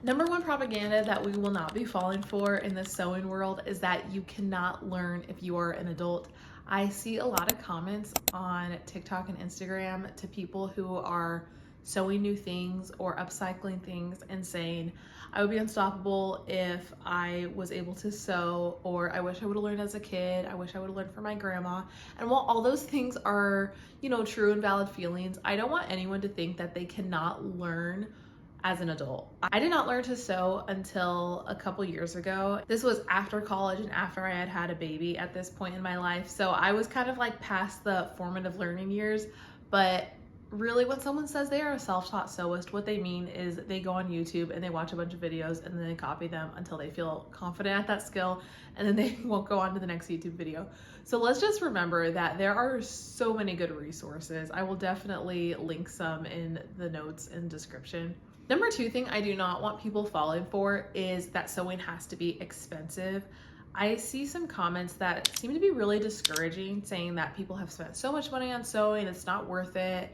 Number one propaganda that we will not be falling for in the sewing world is that you cannot learn if you are an adult. I see a lot of comments on TikTok and Instagram to people who are sewing new things or upcycling things and saying, I would be unstoppable if I was able to sew, or I wish I would have learned as a kid, I wish I would have learned from my grandma. And while all those things are, true and valid feelings, I don't want anyone to think that they cannot learn as an adult. I did not learn to sew until a couple years ago. This was after college and after I had had a baby at this point in my life. So I was kind of like past the formative learning years, but really when someone says they are a self-taught sewist, what they mean is they go on YouTube and they watch a bunch of videos and then they copy them until they feel confident at that skill, and then they won't go on to the next YouTube video. So let's just remember that there are so many good resources. I will definitely link some in the notes and description. Number two thing I do not want people falling for is that sewing has to be expensive. I see some comments that seem to be really discouraging, saying that people have spent so much money on sewing, it's not worth it.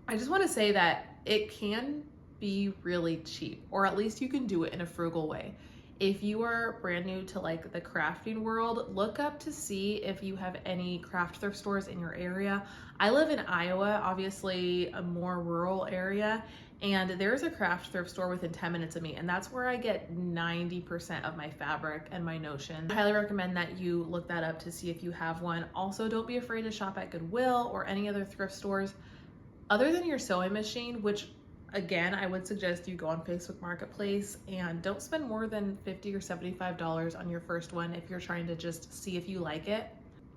I just want to say that it can be really cheap, or at least you can do it in a frugal way. If you are brand new to like the crafting world, look up to see if you have any craft thrift stores in your area. I live in Iowa, obviously a more rural area, and there's a craft thrift store within 10 minutes of me, and that's where I get 90% of my fabric and my notion. I highly recommend that you look that up to see if you have one. Also, don't be afraid to shop at Goodwill or any other thrift stores. Other than your sewing machine, which again, I would suggest you go on Facebook Marketplace and don't spend more than $50 or $75 on your first one if you're trying to just see if you like it.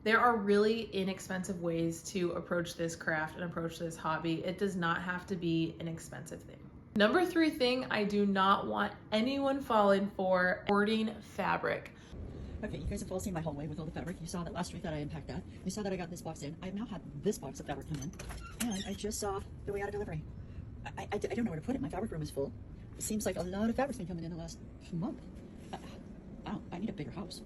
There are really inexpensive ways to approach this craft and approach this hobby. It does not have to be an expensive thing. Number three thing I do not want anyone falling for: hoarding fabric. Okay, you guys have all seen my hallway with all the fabric. You saw that last week that I unpacked that. You saw that I got this box in. I have now had this box of fabric come in, and I just saw the way out of delivery. I don't know where to put it. My fabric room is full. It seems like a lot of fabric's been coming in the last month. I need a bigger house.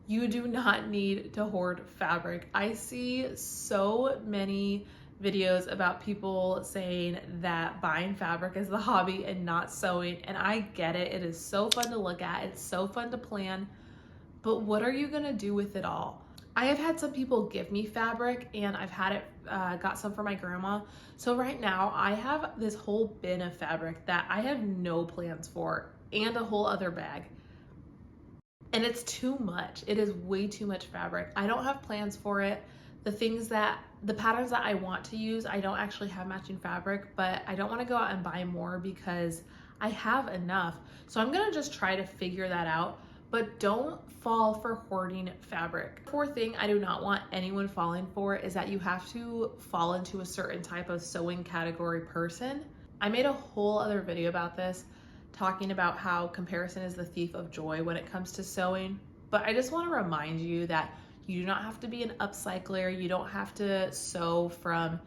You do not need to hoard fabric. I see so many videos about people saying that buying fabric is the hobby and not sewing, and I get it. It is so fun to look at. It's so fun to plan, but what are you gonna do with it all? I have had some people give me fabric, and I've had it, got some for my grandma. So right now I have this whole bin of fabric that I have no plans for, and a whole other bag. And it's too much. It is way too much fabric. I don't have plans for it. The patterns that I want to use, I don't actually have matching fabric, but I don't want to go out and buy more because I have enough. So I'm gonna just try to figure that out, but don't fall for hoarding fabric. Fourth thing I do not want anyone falling for is that you have to fall into a certain type of sewing category person. I made a whole other video about this, talking about how comparison is the thief of joy when it comes to sewing. But I just want to remind you that you do not have to be an upcycler. You don't have to sew from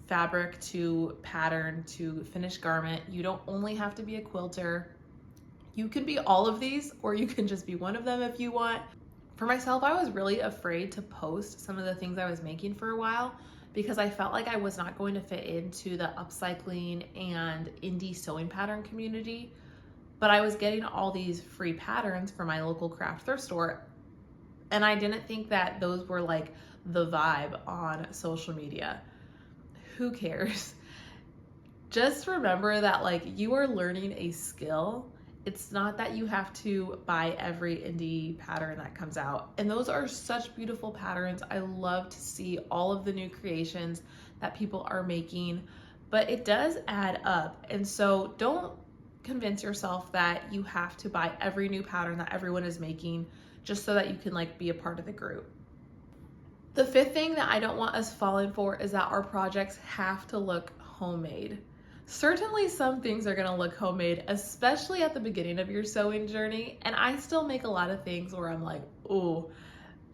fabric to pattern to finished garment. You don't only have to be a quilter. You can be all of these, or you can just be one of them if you want. For myself, I was really afraid to post some of the things I was making for a while because I felt like I was not going to fit into the upcycling and indie sewing pattern community. But I was getting all these free patterns from my local craft thrift store, and I didn't think that those were like the vibe on social media. Who cares? Just remember that like you are learning a skill. It's not that you have to buy every indie pattern that comes out. And those are such beautiful patterns. I love to see all of the new creations that people are making, but it does add up. And so don't convince yourself that you have to buy every new pattern that everyone is making just so that you can like be a part of the group. The fifth thing that I don't want us falling for is that our projects have to look homemade. Certainly some things are gonna look homemade, especially at the beginning of your sewing journey. And I still make a lot of things where I'm like, oh,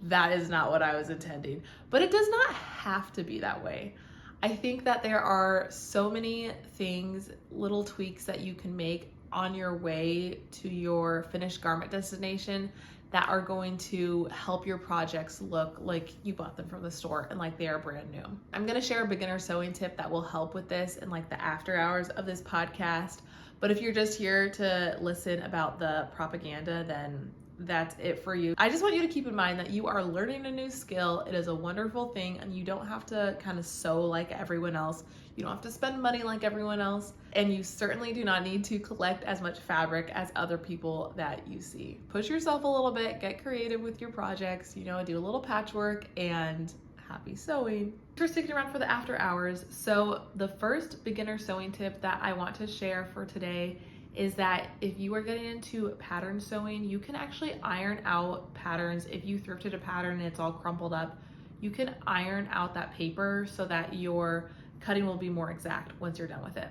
that is not what I was intending. But it does not have to be that way. I think that there are so many things, little tweaks that you can make on your way to your finished garment destination that are going to help your projects look like you bought them from the store and like they are brand new. I'm gonna share a beginner sewing tip that will help with this in like the after hours of this podcast, But if you're just here to listen about the propaganda, then that's it for you. I just want you to keep in mind that you are learning a new skill. It is a wonderful thing, and you don't have to kind of sew like everyone else. You don't have to spend money like everyone else, and you certainly do not need to collect as much fabric as other people that you see. Push yourself a little bit, get creative with your projects, you know, do a little patchwork, and happy sewing. Thanks for sticking around for the after hours. So the first beginner sewing tip that I want to share for today is that if you are getting into pattern sewing, you can actually iron out patterns. If you thrifted a pattern and it's all crumpled up, you can iron out that paper so that your cutting will be more exact once you're done with it.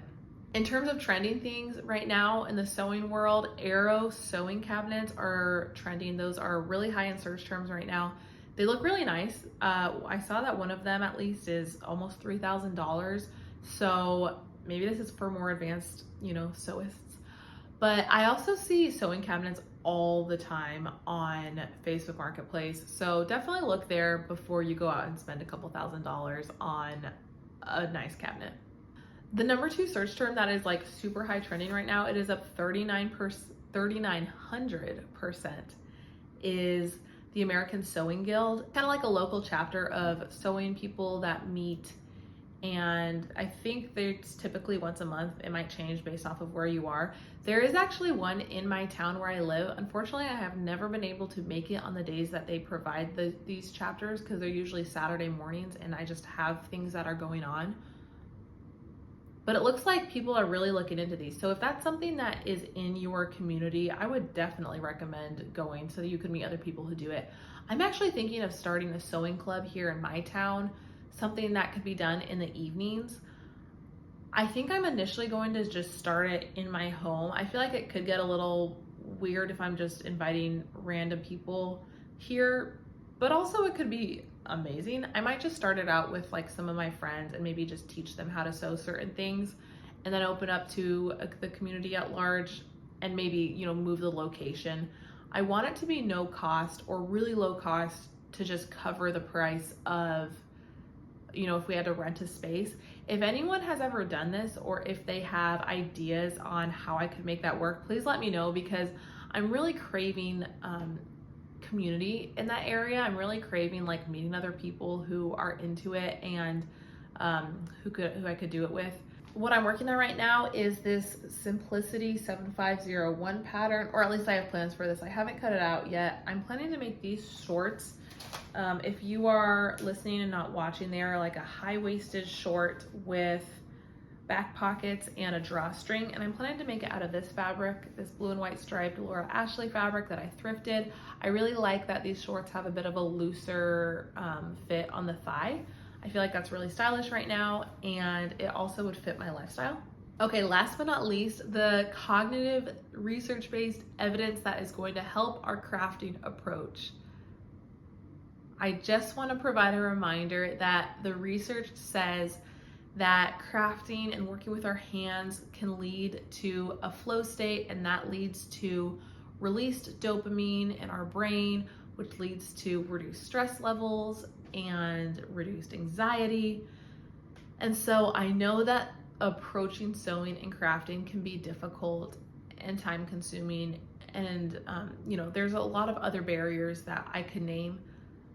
In terms of trending things right now in the sewing world, arrow sewing cabinets are trending. Those are really high in search terms right now. They look really nice. I saw that one of them at least is almost $3,000. So maybe this is for more advanced, you know, sewists. But I also see sewing cabinets all the time on Facebook Marketplace. So definitely look there before you go out and spend a couple $1,000s on a nice cabinet. The number 2 search term that is like super high trending right now, it is up 3,900%, is the American Sewing Guild, kind of like a local chapter of sewing people that meet. And I think it's typically once a month. It might change based off of where you are. There is actually one in my town where I live. Unfortunately, I have never been able to make it on the days that they provide these chapters because they're usually Saturday mornings and I just have things that are going on. But it looks like people are really looking into these. So if that's something that is in your community, I would definitely recommend going so that you can meet other people who do it. I'm actually thinking of starting a sewing club here in my town, something that could be done in the evenings. I think I'm initially going to just start it in my home. I feel like it could get a little weird if I'm just inviting random people here, but also it could be amazing. I might just start it out with like some of my friends and maybe just teach them how to sew certain things and then open up to the community at large and maybe, you know, move the location. I want it to be no cost or really low cost to just cover the price of, you know, if we had to rent a space. If anyone has ever done this or if they have ideas on how I could make that work, please let me know because I'm really craving community in that area. I'm really craving like meeting other people who are into it and who I could do it with. What I'm working on right now is this Simplicity 7501 pattern, or at least I have plans for this. I haven't cut it out yet. I'm planning to make these shorts. If you are listening and not watching, they are like a high-waisted short with back pockets and a drawstring, and I'm planning to make it out of this fabric, this blue and white striped Laura Ashley fabric that I thrifted. I really like that these shorts have a bit of a looser fit on the thigh. I feel like that's really stylish right now, and it also would fit my lifestyle. Okay, last but not least, the cognitive research-based evidence that is going to help our crafting approach. I just want to provide a reminder that the research says that crafting and working with our hands can lead to a flow state, and that leads to released dopamine in our brain, which leads to reduced stress levels and reduced anxiety. And so I know that approaching sewing and crafting can be difficult and time consuming, and you know, there's a lot of other barriers that I could name,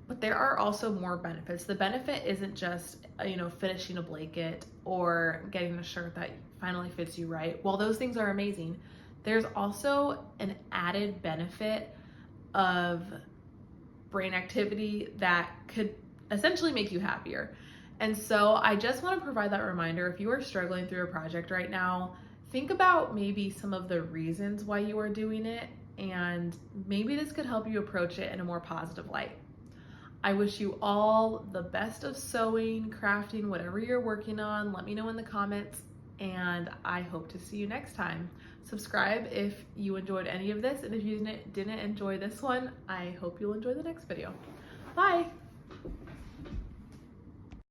but there are also more benefits. The benefit isn't just, you know, finishing a blanket or getting a shirt that finally fits you right. While those things are amazing, there's also an added benefit of brain activity that could essentially make you happier. And so I just want to provide that reminder. If you are struggling through a project right now, think about maybe some of the reasons why you are doing it, and maybe this could help you approach it in a more positive light. I wish you all the best of sewing, crafting, whatever you're working on. Let me know in the comments, and I hope to see you next time. Subscribe if you enjoyed any of this, and if you didn't enjoy this one, I hope you'll enjoy the next video. Bye!